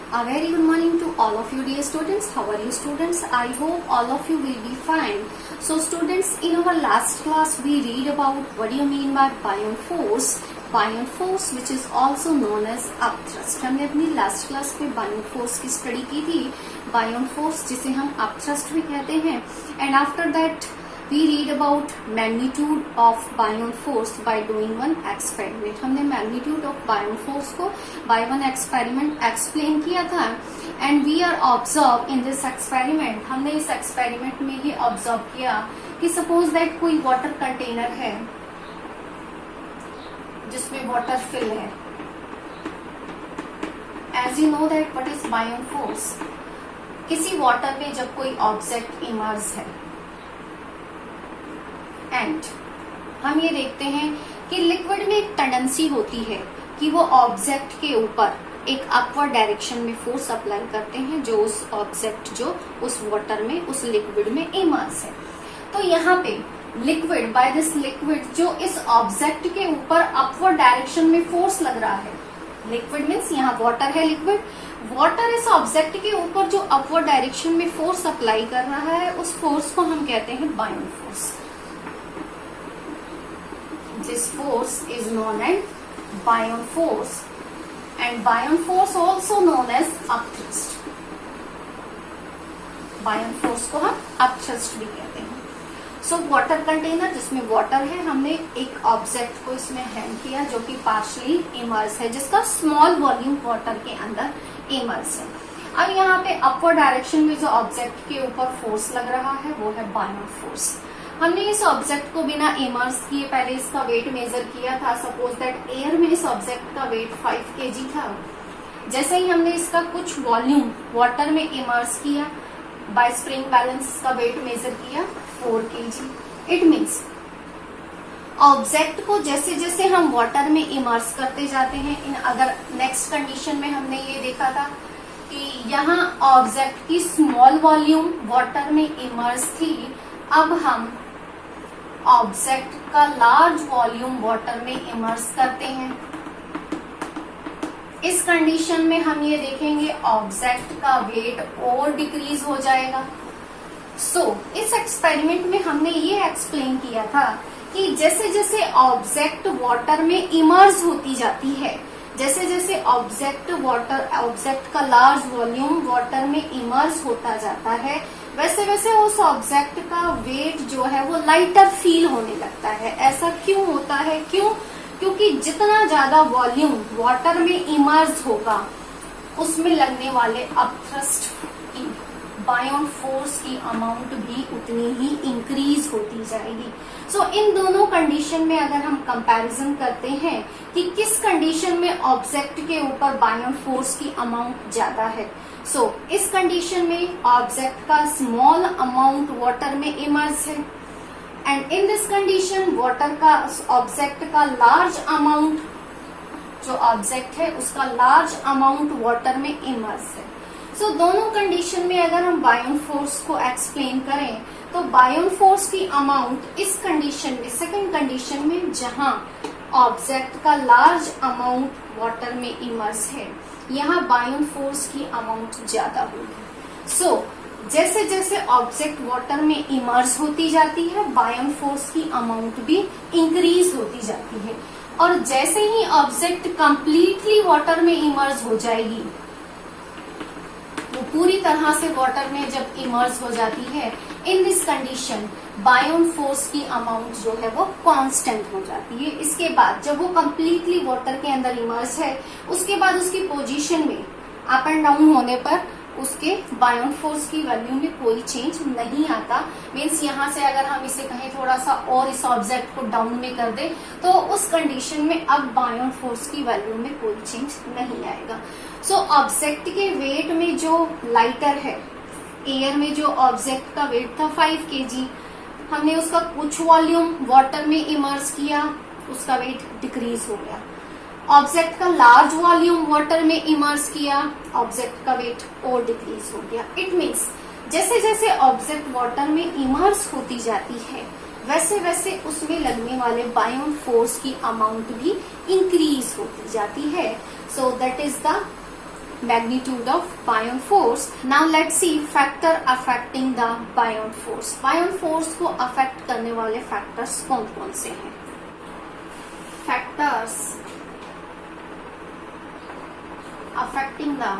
A very good morning to all of you dear students. How are you students? I hope all of you will be fine. So students, in our last class we read about what do you mean by buoyant force. Buoyant force which is also known as upthrust. हमने अपनी last class में buoyant force की study की थी. Buoyant force जिसे हम upthrust भी कहते हैं. And after that we read about magnitude of buoyant force by doing one experiment. हमने magnitude of buoyant force को by one experiment explain किया था. And we are observe in this experiment. हमने इस experiment में ये observe किया कि suppose that कोई water container है जिसमें water fill है. As you know that what is buoyant force? किसी water में जब कोई object immerse है एंड हम ये देखते हैं कि लिक्विड में एक टेंडेंसी होती है कि वो ऑब्जेक्ट के ऊपर एक अपवर्ड डायरेक्शन में फोर्स अप्लाई करते हैं जो उस ऑब्जेक्ट जो उस वाटर में उस लिक्विड में इमर्स है. तो यहाँ पे लिक्विड बाय दिस लिक्विड जो इस ऑब्जेक्ट के ऊपर अपवर्ड डायरेक्शन में फोर्स लग रहा है. लिक्विड मीन्स यहाँ वाटर है. लिक्विड वाटर इस ऑब्जेक्ट के ऊपर जो अपवर्ड डायरेक्शन में फोर्स अप्लाई कर रहा है उस फोर्स को हम कहते हैं बायोंट force. This force is known as buoyant force and buoyant force also known as upthrust. Buoyant force को हम upthrust भी कहते हैं. So water container जिसमें water है हमने एक ऑब्जेक्ट को इसमें हैंग किया जो कि पार्शली इमर्स है जिसका स्मॉल वॉल्यूम वाटर के अंदर इमर्स है. अब यहाँ पे अपवर्ड डायरेक्शन में जो ऑब्जेक्ट के ऊपर फोर्स लग रहा है वो है buoyant force. हमने इस ऑब्जेक्ट को बिना इमर्स किए पहले इसका वेट मेजर किया था. सपोज दैट एयर में इस ऑब्जेक्ट का वेट 5 kg था. जैसे ही हमने इसका कुछ वॉल्यूम वाटर में इमर्स किया बाय स्प्रिंग बैलेंस इसका वेट मेजर किया 4 kg. इट मीन्स ऑब्जेक्ट को जैसे जैसे हम वाटर में इमर्स करते जाते हैं. इन अगर नेक्स्ट कंडीशन में हमने ये देखा था कि यहाँ ऑब्जेक्ट की स्मॉल वॉल्यूम वाटर में इमर्स थी. अब हम ऑब्जेक्ट का लार्ज वॉल्यूम वाटर में इमर्स करते हैं. इस कंडीशन में हम ये देखेंगे ऑब्जेक्ट का वेट और डिक्रीज हो जाएगा. इस एक्सपेरिमेंट में हमने ये एक्सप्लेन किया था कि जैसे जैसे ऑब्जेक्ट वाटर में इमर्स होती जाती है जैसे जैसे ऑब्जेक्ट का लार्ज वॉल्यूम वाटर में इमर्स होता जाता है वैसे वैसे उस ऑब्जेक्ट का वेट जो है वो लाइटर फील होने लगता है. ऐसा क्यों होता है? क्योंकि जितना ज्यादा वॉल्यूम वाटर में इमर्स होगा उसमें लगने वाले अपथ्रस्ट की बायोंट फोर्स की अमाउंट भी उतनी ही इंक्रीज होती जाएगी. इन दोनों कंडीशन में अगर हम कंपैरिजन करते हैं कि किस कंडीशन में ऑब्जेक्ट के ऊपर बायोंट फोर्स की अमाउंट ज्यादा है. इस कंडीशन में ऑब्जेक्ट का स्मॉल अमाउंट वाटर में इमर्स है and in this condition water का ऑब्जेक्ट का लार्ज अमाउंट जो ऑब्जेक्ट है उसका लार्ज अमाउंट वाटर में इमर्स है. दोनों कंडीशन में अगर हम बायोंट फोर्स को एक्सप्लेन करें तो बायोंट फोर्स की अमाउंट इस कंडीशन में सेकंड कंडीशन में जहां ऑब्जेक्ट का लार्ज अमाउंट वाटर में इमर्स है यहाँ बायोंट फोर्स की अमाउंट ज्यादा होगी. जैसे जैसे ऑब्जेक्ट वाटर में इमर्स होती जाती है बायोंट फोर्स की अमाउंट भी इंक्रीज होती जाती है. और जैसे ही ऑब्जेक्ट कंप्लीटली वाटर में इमर्स हो जाएगी वो पूरी तरह से वाटर में जब इमर्स हो जाती है इन दिस कंडीशन बायोंट फोर्स की अमाउंट जो है वो कांस्टेंट हो जाती है. इसके बाद जब वो कंप्लीटली वाटर के अंदर इमर्स है उसके बाद उसकी पोजीशन में अप एंड डाउन होने पर उसके बायोंट फोर्स की वैल्यू में कोई चेंज नहीं आता. मीन्स यहाँ से अगर हम इसे कहें थोड़ा सा और इस ऑब्जेक्ट को डाउन में कर दे तो उस कंडीशन में अब बायोंट फोर्स की वैल्यू में कोई चेंज नहीं आएगा. ऑब्जेक्ट के वेट में जो लाइटर है एयर में जो ऑब्जेक्ट का वेट था 5 kg हमने उसका कुछ वॉल्यूम वाटर में इमर्स किया उसका वेट डिक्रीज हो गया. ऑब्जेक्ट का लार्ज वॉल्यूम वाटर में इमर्स किया ऑब्जेक्ट का वेट और डिक्रीज हो गया. इट मीन्स जैसे जैसे ऑब्जेक्ट वाटर में इमर्स होती जाती है वैसे वैसे उसमें लगने वाले बायोंट फोर्स की अमाउंट भी इंक्रीज होती जाती है. That is the magnitude of buoyant force. Now let's see factor affecting the buoyant force. buoyant force को affect करने वाले factors कौन कौन से हैं? Factors affecting the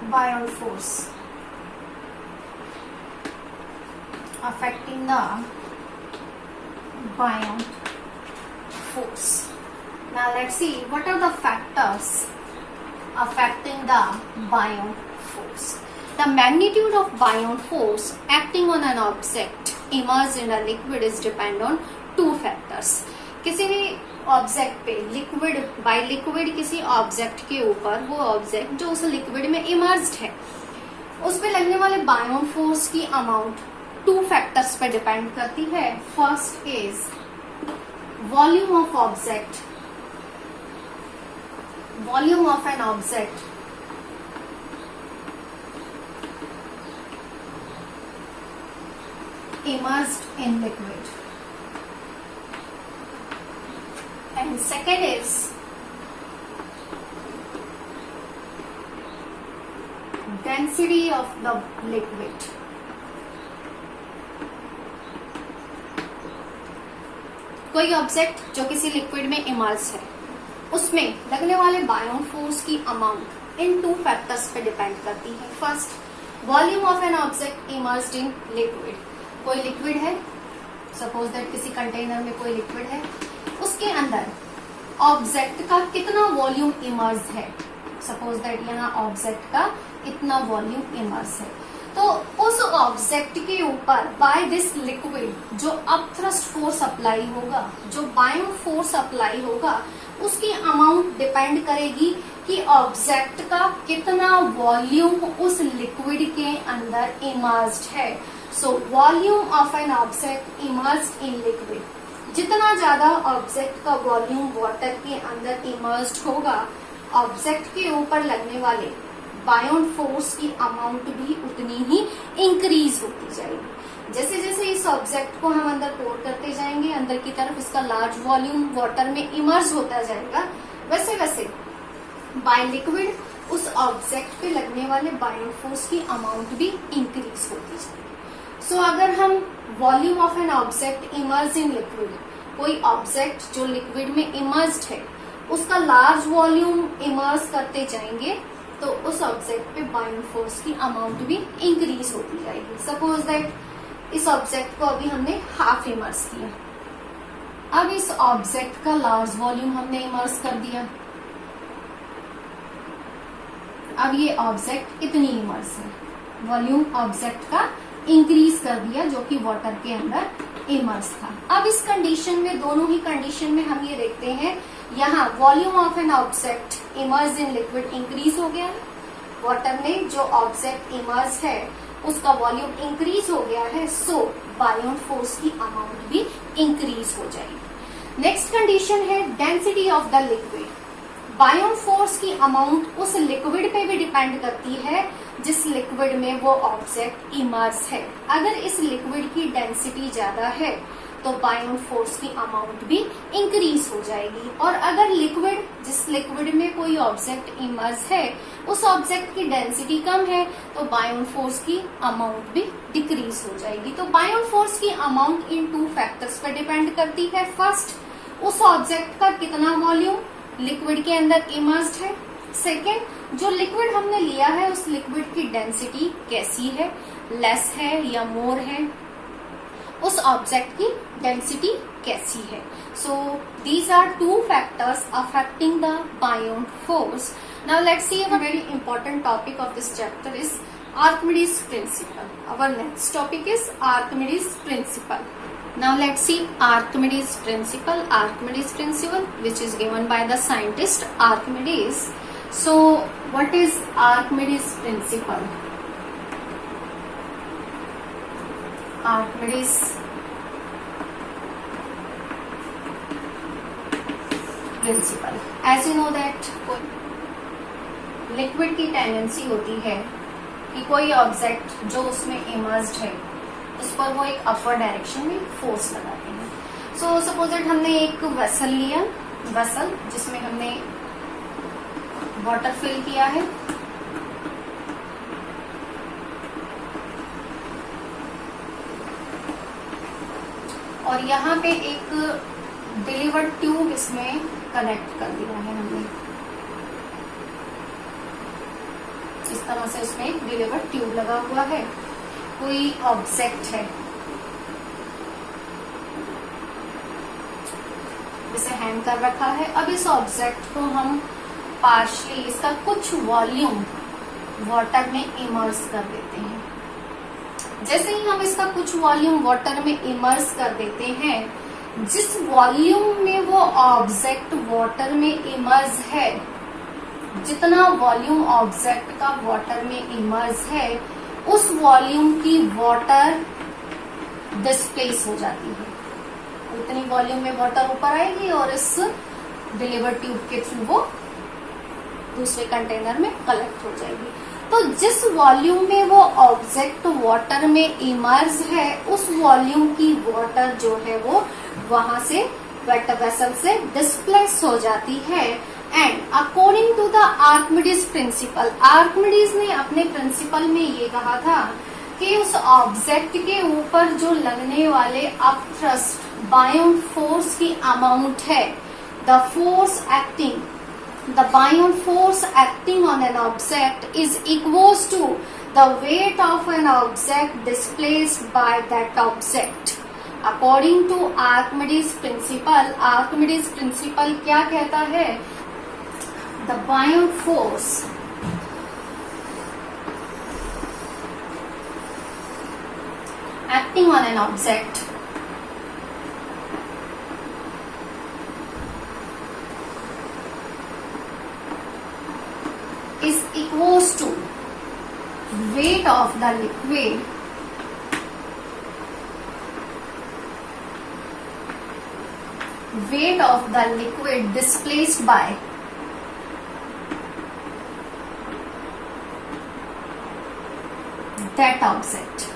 buoyant force. Affecting the buoyant force. Now let's see what are the factors affecting the buoyant force. The magnitude of buoyant force acting on an object immersed in a liquid is depend on two factors. किसी भी object पे liquid by liquid किसी object के ऊपर वो object जो उस liquid में इमर्स्ड है उस पे लगने वाले बायोन फोर्स की अमाउंट टू फैक्टर्स पे डिपेंड करती है. First is volume of object, volume of an object immersed in liquid, and second is density of the liquid. कोई ऑब्जेक्ट जो किसी लिक्विड में इमर्स है उसमें लगने वाले बायोन फोर्स की अमाउंट इन टू फैक्टर्स पे डिपेंड करती है. First volume of an object immersed in liquid. कोई लिक्विड है, सपोज दैट किसी कंटेनर में कोई लिक्विड है, उसके अंदर ऑब्जेक्ट का कितना वॉल्यूम इमर्स है. सपोज दैट यहाँ ऑब्जेक्ट का इतना वॉल्यूम इमर्स है तो उस ऑब्जेक्ट के ऊपर बाय दिस लिक्विड जो अपथ्रस्ट फोर्स अप्लाई होगा, जो बायोन फोर्स अप्लाई होगा, उसकी अमाउंट डिपेंड करेगी कि ऑब्जेक्ट का कितना वॉल्यूम उस लिक्विड के अंदर इमर्स्ड है. So volume of an object immersed in liquid, जितना ज्यादा ऑब्जेक्ट का वॉल्यूम वाटर के अंदर इमर्स्ड होगा ऑब्जेक्ट के ऊपर लगने वाले बायोन फोर्स की अमाउंट भी उतनी ही इंक्रीज होती जाएगी. जैसे जैसे इस ऑब्जेक्ट को हम अंदर पोर करते जाएंगे, अंदर की तरफ इसका लार्ज वॉल्यूम वाटर में इमर्स होता जाएगा, वैसे वैसे बाय लिक्विड उस ऑब्जेक्ट पे लगने वाले बायोन फोर्स की अमाउंट भी इंक्रीज होती जाएगी. सो अगर हम volume of an object immerse in liquid, कोई ऑब्जेक्ट जो लिक्विड में इमर्स्ड है उसका लार्ज वॉल्यूम इमर्स करते जाएंगे तो उस ऑब्जेक्ट पे बायोन फोर्स की अमाउंट भी इंक्रीज होती जाएगी. सपोज दैट इस ऑब्जेक्ट को अभी हमने हाफ इमर्स किया, अब इस ऑब्जेक्ट का लार्ज वॉल्यूम हमने इमर्स कर दिया, अब ये ऑब्जेक्ट इतनी इमर्स है, वॉल्यूम ऑब्जेक्ट का इंक्रीज कर दिया जो कि वाटर के अंदर इमर्स था. अब इस कंडीशन में, दोनों ही कंडीशन में हम ये देखते हैं यहाँ volume of an object immerse in liquid increase हो गया है, वाटर में जो ऑब्जेक्ट इमर्स है उसका वॉल्यूम इंक्रीज हो गया है, सो बायोन फोर्स की अमाउंट भी इंक्रीज हो जाएगी. नेक्स्ट कंडीशन है density of the liquid. Buoyant force की अमाउंट उस लिक्विड पे भी डिपेंड करती है जिस लिक्विड में वो ऑब्जेक्ट इमर्स है. अगर इस लिक्विड की डेंसिटी ज्यादा है तो बायोन फोर्स की अमाउंट भी इंक्रीज हो जाएगी, और अगर लिक्विड, जिस लिक्विड में कोई ऑब्जेक्ट इमर्स है उस ऑब्जेक्ट की डेंसिटी कम है तो बायोन फोर्स की अमाउंट भी डिक्रीज हो जाएगी. तो बायोन फोर्स की अमाउंट इन टू फैक्टर्स पर डिपेंड करती है. फर्स्ट, उस ऑब्जेक्ट का कितना वॉल्यूम लिक्विड के अंदर इमर्स्ड है. सेकेंड, जो लिक्विड हमने लिया है उस लिक्विड की डेंसिटी कैसी है, लेस है या मोर है, उस ऑब्जेक्ट की डेंसिटी कैसी है. So these are two factors affecting the buoyant force. Now let's see a very important topic of this chapter is Archimedes principle. Our next topic is Archimedes principle. Now let's see Archimedes principle. Archimedes principle, which is given by the scientist Archimedes. So what is Archimedes principle? Archimedes principle. As you know that liquid की tendency होती है कि कोई object जो उसमें immersed है उस पर वो एक अपवर्ड डायरेक्शन में फोर्स लगाते हैं. सो सपोज हमने एक वेसल लिया, वेसल जिसमें हमने वाटर फिल किया है, और यहाँ पे एक डिलीवर्ड ट्यूब इसमें कनेक्ट कर दिया है हमने। इस तरह से इसमें एक डिलीवर्ड ट्यूब लगा हुआ है, कोई ऑब्जेक्ट है इसे हैंग कर रखा है। अब इस ऑब्जेक्ट को हम पार्शली, इसका कुछ वॉल्यूम वाटर में इमर्स कर देते हैं। जैसे ही हम इसका कुछ वॉल्यूम वाटर में इमर्स कर देते हैं, जिस वॉल्यूम में वो ऑब्जेक्ट वाटर में इमर्स है, जितना वॉल्यूम ऑब्जेक्ट का वाटर में इमर्स है, उस वॉल्यूम की वाटर डिस्प्लेस हो जाती है। उतनी वॉल्यूम में वाटर ऊपर आएगी और इस डिलीवर ट्यूब के थ्रू वो दूसरे कंटेनर में कलेक्ट हो जाएगी। तो जिस वॉल्यूम में वो ऑब्जेक्ट वाटर में इमर्स है, उस वॉल्यूम की वाटर जो है वो वहां से वेट वेसल से डिस्प्लेस हो जाती है। And according to the Archimedes principle, Archimedes ने अपने प्रिंसिपल में ये कहा था कि उस ऑब्जेक्ट के ऊपर जो लगने वाले अपथ्रस्ट बायोन फोर्स की अमाउंट है, the force acting, the buoyant force acting on an object is equals to the weight of an object displaced by that object. According to Archimedes principle, Archimedes principle क्या कहता है? The buoyant force acting on an object is equals to weight of the liquid displaced by that object.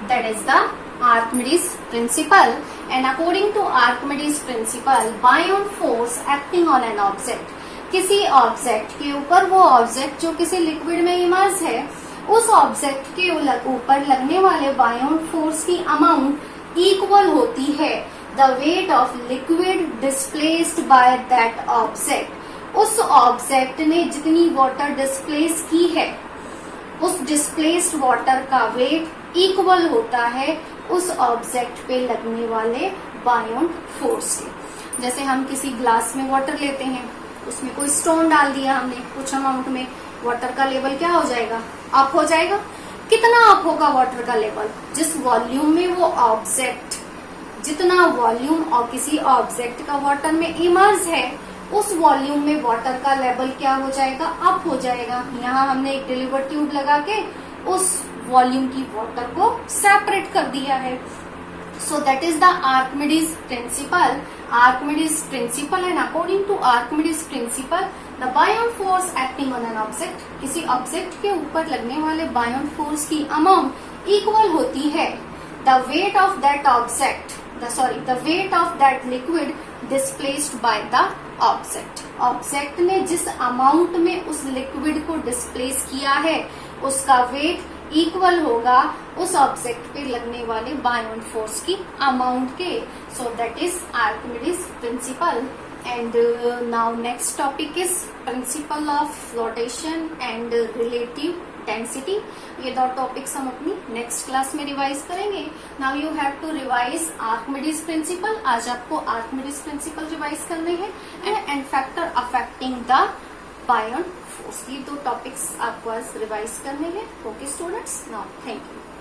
That is the Archimedes principle. And according to Archimedes principle, buoyant force acting on an object, किसी object के ऊपर, वो object जो किसी liquid में immerse है, उस object के ऊपर लगने वाले बायोन फोर्स की अमाउंट इक्वल होती है the weight of liquid displaced by that object. उस ऑब्जेक्ट ने जितनी वाटर डिस्प्लेस की है, उस डिस्प्लेस्ड वाटर का वेट इक्वल होता है उस ऑब्जेक्ट पे लगने वाले बायोन फोर्स के। जैसे हम किसी ग्लास में वाटर लेते हैं, उसमें कोई स्टोन डाल दिया हमने, कुछ अमाउंट में वाटर का लेवल क्या हो जाएगा? अप हो जाएगा। कितना अप होगा वाटर का लेवल? जिस वॉल्यूम में वो ऑब्जेक्ट, जितना वॉल्यूम और किसी ऑब्जेक्ट का वाटर में इमर्स है, उस वॉल्यूम में वाटर का लेवल क्या हो जाएगा? अप हो जाएगा। यहाँ हमने एक डिलीवर ट्यूब लगा के उस वॉल्यूम की वाटर को सेपरेट कर दिया है। So that is the Archimedes principle. Archimedes principle and according to Archimedes principle, the buoyant force acting on an object, किसी ऑब्जेक्ट के ऊपर लगने वाले बायोन फोर्स की अमाउंट इक्वल होती है the weight of that object, the weight of that liquid displaced by the object. Object ने जिस अमाउंट में उस लिक्विड को डिस्प्लेस किया है, उसका वेट इक्वल होगा उस ऑब्जेक्ट पे लगने वाले बायोन फोर्स की अमाउंट के। So that is Archimedes principle. And now next topic is principle of flotation and relative density. ये दो टॉपिक्स हम अपनी नेक्स्ट क्लास में रिवाइज करेंगे। Now you have to revise Archimedes principle. आज आपको आर्किमिडीज प्रिंसिपल रिवाइज करने हैं and factor affecting the buoyant force. ये दो टॉपिक्स आपको आज रिवाइज करने हैं। Okay students, now thank you.